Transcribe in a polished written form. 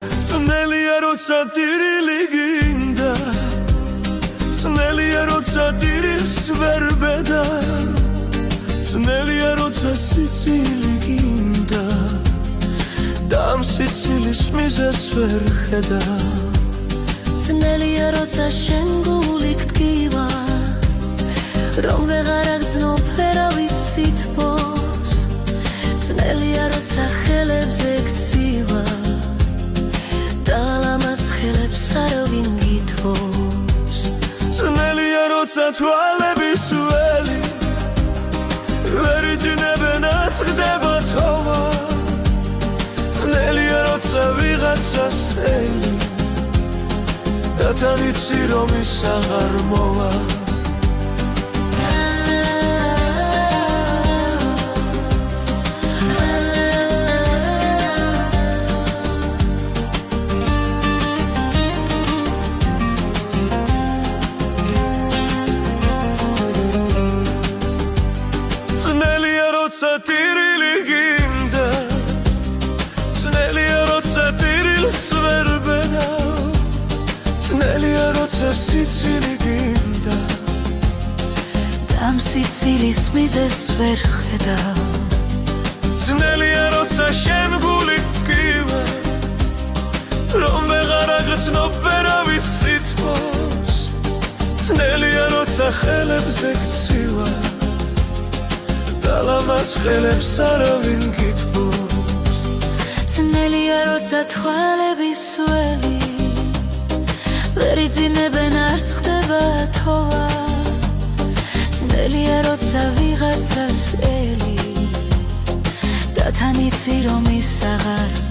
Snellia roța tirili ginda Snellia roța tiris verbeda Snellia roța Sicili ginda Dam Sicilis mizes verheda Snellia roța შენგული გტკივა რომ ვეღარ აგრძნობ ფერავის სითბოს Snellia roța ხელებზე გცივა სარავინ გითხოვს Snellia roța თვალების ველი ვერ იძინებენ აწყდება თოვა Snellia roța ვიღაცას ელი და თან იცი რომ ის აღარ მოვა tirili ginda Snellia roța tirilis verbeda Snellia roța Sicili ginda Dam Sicilis mizes ვერ ხედავ Snellia roța შენგული გტკივა რომ ვეღარ აგრძნობ ვერავის სითბოს Snellia roța ხელებზე გცივა Lama's ხელებს არავინ გითბობს Snellia roța თვალების ველი ვერ იძინებენ არც ხდება თოვა Snellia roța ვიღაცას ელი და თან იცი რომ ის აღარ